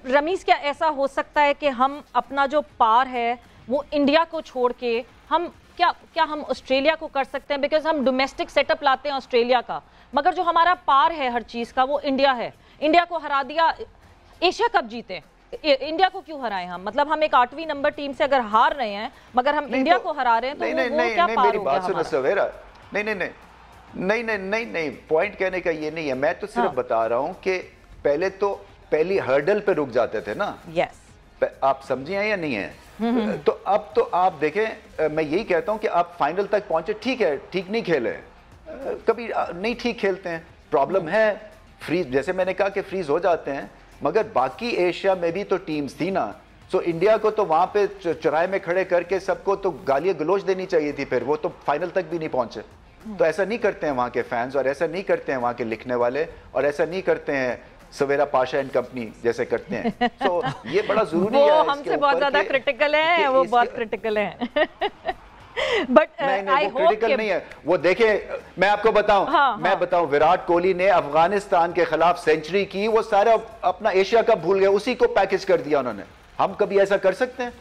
رمیز کیا ایسا ہو سکتا ہے کہ ہم اپنا جو پار ہے وہ انڈیا کو چھوڑ کے ہم کیا ہم آسٹریلیا کو کر سکتے ہیں؟ بیکاز ہم ڈومیسٹک سیٹ اپ لاتے ہیں آسٹریلیا کا، مگر جو ہمارا پار ہے ہر چیز کا وہ انڈیا ہے. انڈیا کو ہرا دیا، ایشیا کپ جیتے، انڈیا کو کیوں ہرائیں ہم؟ مطلب ہم ایک 8ویں نمبر ٹیم سے اگر ہار رہے ہیں مگر ہم انڈیا کو ہرا رہے ہیں تو وہ کیا پار ہو گیا ہمارا؟ سویرا نہیں، پوائنٹ کہنے کا یہ نہیں ہے. میں تو صرف بتا رہا ہوں کہ پہلے تو پہلی ہرڈل پہ رک جاتے تھے نا. یس، آپ سمجھے ہیں یا نہیں ہیں؟ تو اب تو آپ دیکھیں، میں یہی کہتا ہوں کہ آپ فائنل تک پہنچے، ٹھیک ہے، ٹھیک نہیں کھیلے، کبھی نہیں ٹھیک کھیلتے ہیں، پرابلم ہے، فریز جیسے میں نے کہا کہ فریز ہو جاتے ہیں، مگر باقی ایشیا میں بھی تو ٹیمز تھی نا. سو انڈیا کو تو وہاں پہ چوراہے میں کھڑے کر کے سب کو تو گالیاں گلوچ دینی چاہیے تھی، پھر وہ تو فائنل تک بھی نہیں پہنچے. تو ایسا نہیں کرتے ہیں وہاں کے فینز، اور ایسا نہیں کرتے ہیں وہاں کے لکھنے والے، اور ایسا نہیں کرتے ہیں سویرا پاشا اینڈ کمپنی جیسے کرتے ہیں. تو یہ بڑا ضروری ہے. وہ ہم سے بہت زیادہ کرٹیکل ہیں، وہ بہت کرٹیکل ہیں. بٹ نہیں، وہ کرٹیکل نہیں ہے. وہ دیکھیں، میں آپ کو بتاؤں وراٹ کوہلی نے افغانستان کے خلاف سینچری کی، وہ سارا اپنا ایشیا کپ بھول گئے، اسی کو پیکج کر دیا انہوں نے. ہم کبھی ایسا کر سکتے ہیں؟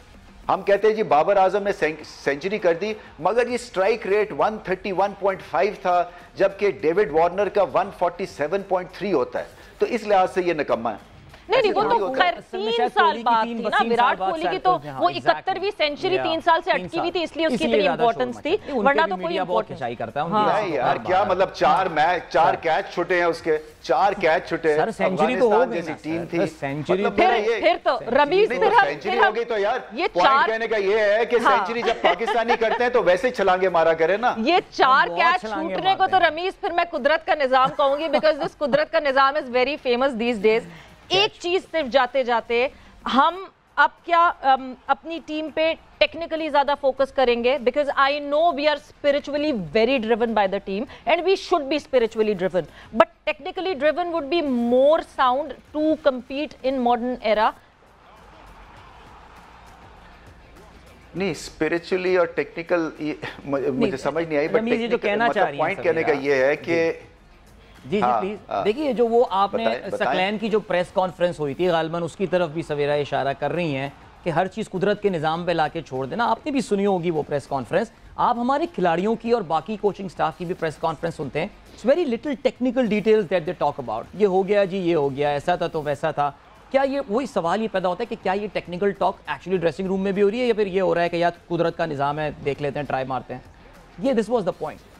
ہم کہتے ہیں جی بابر اعظم نے سینچری کر دی، مگر یہ سٹرائک ریٹ 131.5 تھا، جبکہ ڈیوڈ وارنر کا 147.3 ہوتا ہے. تو اس لحاظ سے یہ نکمہ ہے. نہیں، وہ تو خیر 3 سال بعد تھی نا وراٹ کوہلی کی، تو وہ 71ویں سینچری 3 سال سے اٹکی ہوئی تھی، اس لیے اس کی اتنی امپورٹنس تھی، ورنہ تو کوئی امپورٹنس نہیں. یار کیا مطلب 4 کیچ چھٹے ہیں اس کے، 4 کیچ چھٹے. سر سینچری تو ہو گئی جیسی ٹیم تھی. پھر تو رمیز سینچری ہو گئی. تو یار پوائنٹ کہنے کا یہ ہے کہ سینچری جب پاکستانی کرتے ہیں تو ویسے چھلانگے مارا کرے نا. یہ 4 کیچ چھوٹنے کو تو رمیز پھر میں قدرت کا نظام کہوں گی، بیکاز دس قدرت کا نظام is very famous these days. ایک چیز صرف جاتے جاتے ہم اب کیا اپنی ٹیم پہ ٹیکنیکلی زیادہ فوکس کریں گے؟ Because I know we are spiritually very driven by the team and we should be spiritually driven, but technically driven would be more sound to compete in modern era. نہیں، spiritually اور technical مجھے سمجھ نہیں آئی، but point کہنے کا یہ ہے کہ جی پلیز دیکھیے، جو وہ آپ نے سکلین کی جو پریس کانفرنس ہوئی تھی، غالباً اس کی طرف بھی سویرا اشارہ کر رہی ہیں کہ ہر چیز قدرت کے نظام پہ لا کے چھوڑ دینا. آپ نے بھی سنی ہوگی وہ پریس کانفرنس. آپ ہمارے کھلاڑیوں کی اور باقی کوچنگ سٹاف کی بھی پریس کانفرنس سنتے ہیں. It's very little technical details that they talk about. یہ ہو گیا جی، یہ ہو گیا، ایسا تھا تو ویسا تھا. کیا یہ وہی سوال یہ پیدا ہوتا ہے کہ کیا یہ technical talk actually dressing room میں بھی ہو رہی ہے، یا پھر یہ ہو رہا ہے کہ یار قدرت کا نظام ہے، دیکھ لیتے ہیں، ٹرائی مارتے ہیں؟ یہ دس واز دا پوائنٹ.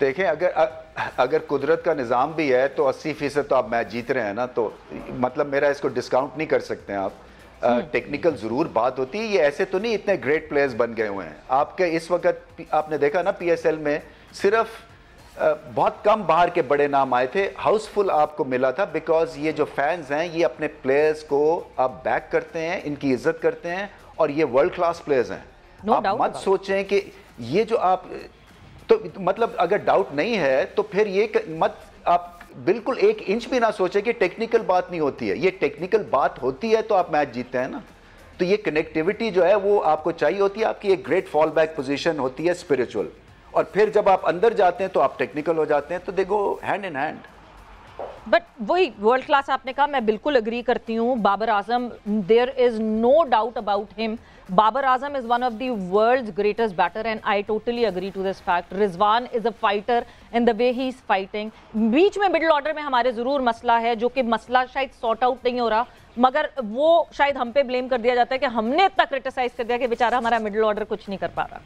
دیکھیں، اگر قدرت کا نظام بھی ہے تو 80% تو آپ میچ جیت رہے ہیں نا. تو مطلب میرا اس کو ڈسکاؤنٹ نہیں کر سکتے ہیں آپ. ٹیکنیکل ضرور بات ہوتی ہے. یہ ایسے تو نہیں اتنے گریٹ پلیئرز بن گئے ہوئے ہیں. آپ کے اس وقت آپ نے دیکھا نا PSL میں صرف بہت کم باہر کے بڑے نام آئے تھے. ہاؤس فل آپ کو ملا تھا، بیکاز یہ جو فینز ہیں یہ اپنے پلیئرز کو آپ بیک کرتے ہیں، ان کی عزت کرتے ہیں، اور یہ ورلڈ کلاس پلیئرز ہیں. آپ مت سوچیں کہ یہ جو آپ تو مطلب اگر ڈاؤٹ نہیں ہے تو پھر یہ مت آپ بالکل 1 انچ بھی نہ سوچیں کہ ٹیکنیکل بات نہیں ہوتی ہے. یہ ٹیکنیکل بات ہوتی ہے تو آپ میچ جیتتے ہیں نا. تو یہ کنیکٹیوٹی جو ہے وہ آپ کو چاہیے ہوتی ہے. آپ کی ایک گریٹ فال بیک پوزیشن ہوتی ہے اسپرچول، اور پھر جب آپ اندر جاتے ہیں تو آپ ٹیکنیکل ہو جاتے ہیں. تو they go hand in hand. But وہی ورلڈ کلاس آپ نے کہا، میں بالکل اگری کرتی ہوں. Babar Azam, there is no doubt about him. Babar Azam is one of the world's greatest batter and I totally agree to this fact. Rizwan is a fighter and the way he is fighting. بیچ میں middle order میں ہمارے ضرور مسئلہ ہے، جو کہ مسئلہ شاید سارٹ آؤٹ نہیں ہو رہا، مگر وہ شاید ہم پہ بلیم کر دیا جاتا ہے کہ ہم نے اتنا کرٹیسائز کر دیا کہ بیچارہ ہمارا مڈل آرڈر کچھ نہیں کر پا رہا.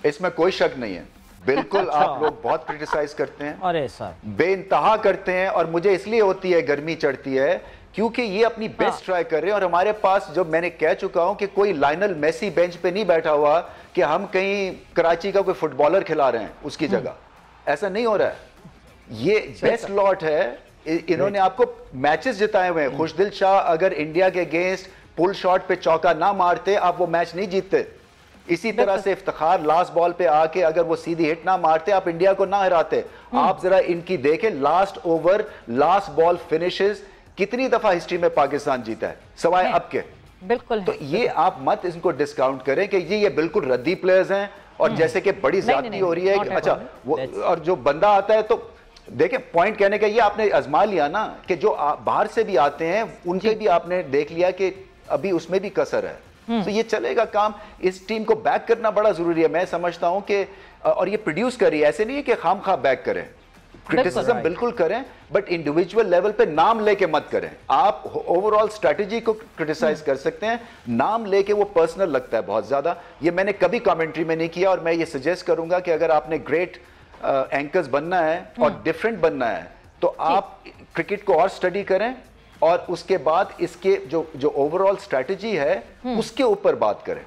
اس میں کوئی شک نہیں ہے. بالکل آپ لوگ بہت کرٹیسائز کرتے ہیں، ارے سر بے انتہا کرتے ہیں، اور مجھے اس لیے ہوتی ہے، گرمی چڑھتی ہے کیونکہ یہ اپنی بیسٹ ٹرائی کر رہے ہیں. اور ہمارے پاس جو میں نے کہہ چکا ہوں کہ کوئی لائنل میسی بینچ پہ نہیں بیٹھا ہوا کہ ہم کہیں کراچی کا کوئی فٹ بالر کھلا رہے ہیں اس کی جگہ. ایسا نہیں ہو رہا ہے. یہ بیسٹ لاٹ ہے. انہوں نے آپ کو میچز جتائے ہوئے ہیں. خوش دل شاہ اگر انڈیا کے اگینسٹ پل شاٹ پہ چوکا نہ مارتے آپ وہ میچ نہیں جیتتے. اسی طرح سے افتخار لاسٹ بال پہ آ کے اگر وہ سیدھی ہٹ نہ مارتے آپ انڈیا کو نہ ہراتے. آپ ذرا ان کی دیکھیں last over last ball finishes کتنی دفعہ ہسٹری میں پاکستان جیتا ہے سوائے اب کے. بالکل. تو یہ آپ مت ان کو ڈسکاؤنٹ کریں کہ یہ بالکل ردی پلیئرز ہیں، اور جیسے کہ بڑی زیادتی ہو رہی ہے. اچھا، اور جو بندہ آتا ہے تو دیکھیں پوائنٹ کہنے کا یہ آپ نے آزما لیا نا کہ جو باہر سے بھی آتے ہیں ان کے بھی آپ نے دیکھ لیا کہ ابھی اس میں بھی کسر ہے. تو یہ چلے گا کام. اس ٹیم کو بیک کرنا بڑا ضروری ہے. میں سمجھتا ہوں کہ اور یہ پروڈیوس کری ایسے نہیں ہے کہ خام خواہ بیک کریں. کرٹیسزم بالکل کریں بٹ انڈیویجول لیول پہ نام لے کے مت کریں. آپ اوور آل اسٹریٹجی کو کرٹیسائز کر سکتے ہیں, نام لے کے وہ پرسنل لگتا ہے بہت زیادہ. یہ میں نے کبھی کامنٹری میں نہیں کیا اور میں یہ سجیسٹ کروں گا کہ اگر آپ نے گریٹ اینکرز بننا ہے اور ڈیفرنٹ بننا ہے تو آپ کرکٹ کو اور اسٹڈی کریں اور اس کے بعد اس کے جو اوور آل اسٹریٹجی ہے اس کے اوپر بات کریں.